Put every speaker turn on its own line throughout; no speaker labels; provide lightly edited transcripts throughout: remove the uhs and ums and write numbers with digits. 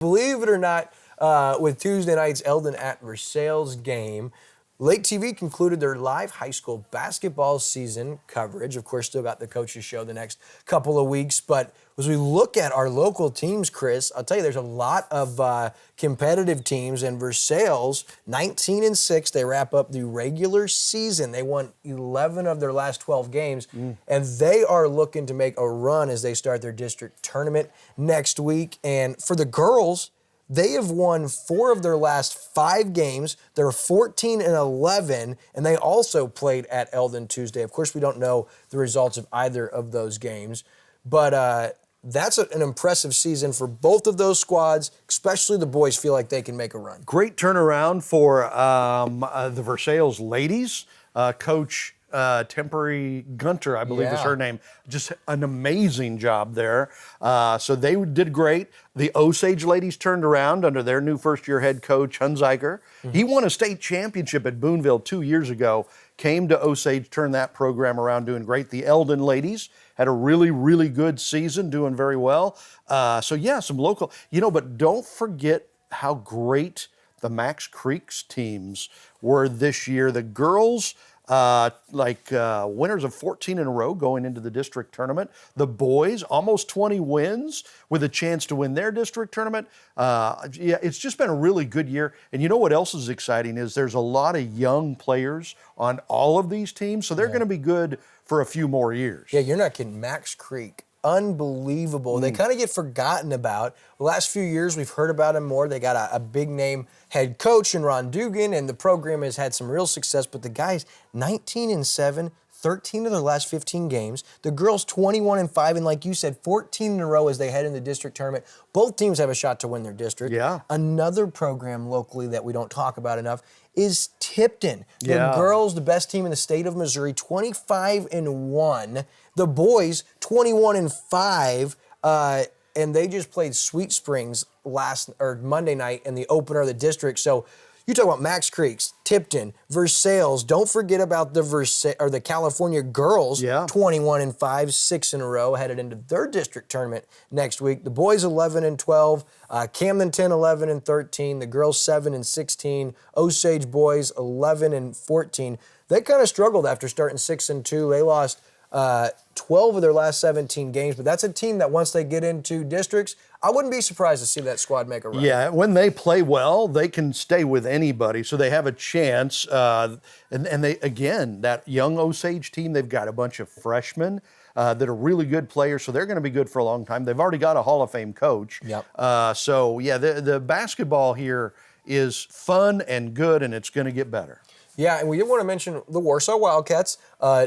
Believe it or not, with Tuesday night's Eldon at Versailles game, Lake TV concluded their live high school basketball season coverage. Of course, still got the coaches show the next couple of weeks. But as we look at our local teams, Chris, I'll tell you, there's a lot of competitive teams. And Versailles, 19-6, they wrap up the regular season. They won 11 of their last 12 games. And they are looking to make a run as they start their district tournament next week. And for the girls, they have won 4 of their last 5 games. They're 14-11, and they also played at Eldon Tuesday. Of course, we don't know the results of either of those games, but that's an impressive season for both of those squads, especially the boys feel like they can make a run.
Great turnaround for the Versailles ladies. Coach Temporary Gunter, I believe is her name. Just an amazing job there. So they did great. The Osage ladies turned around under their new first-year head coach, Hunziker. He won a state championship at Boonville 2 years ago, came to Osage, turned that program around, doing great. The Eldon ladies had a really, really good season, doing very well. So yeah, some local, but don't forget how great the Max Creek's teams were this year. The girls, winners of 14 in a row going into the district tournament. The boys, almost 20 wins with a chance to win their district tournament. It's just been a really good year. And you know what else is exciting is there's a lot of young players on all of these teams, so they're going to be good for a few more years.
Yeah, you're not kidding. Max Creek, unbelievable. They kind of get forgotten about. The last few years, we've heard about them more. They got a big name head coach in Ron Dugan, and the program has had some real success. But the guys, 19-7, 13 of their last 15 games. The girls, 21-5, and like you said, 14 in a row as they head in the district tournament. Both teams have a shot to win their district.
Yeah.
Another program locally that we don't talk about enough is Tipton. The girls, the best team in the state of Missouri, 25-1. The boys, 21-5. And they just played Sweet Springs Monday night in the opener of the district. So you talk about Max Creeks, Tipton, Versailles. Don't forget about the California girls, 21-5, 6 in a row, headed into their district tournament next week. The boys 11-12, Camden 11-13, the girls 7-16, Osage boys 11-14. They kind of struggled after starting 6-2. They lost 12 of their last 17 games, but that's a team that once they get into districts, I wouldn't be surprised to see that squad make a run.
Yeah, when they play well, they can stay with anybody, so they have a chance. And they, again, that young Osage team, they've got a bunch of freshmen that are really good players, so they're going to be good for a long time. They've already got a Hall of Fame coach.
Yep.
The basketball here is fun and good, and it's going to get better.
Yeah, and we did want to mention the Warsaw Wildcats,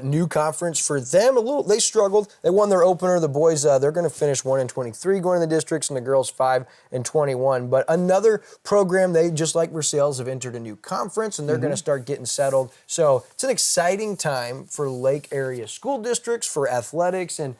new conference for them. They struggled. They won their opener. The boys, they're going to finish 1-23 going to the districts, and the girls 5-21. But another program, they, just like Versailles, have entered a new conference, and they're going to start getting settled. So it's an exciting time for Lake area school districts, for athletics, and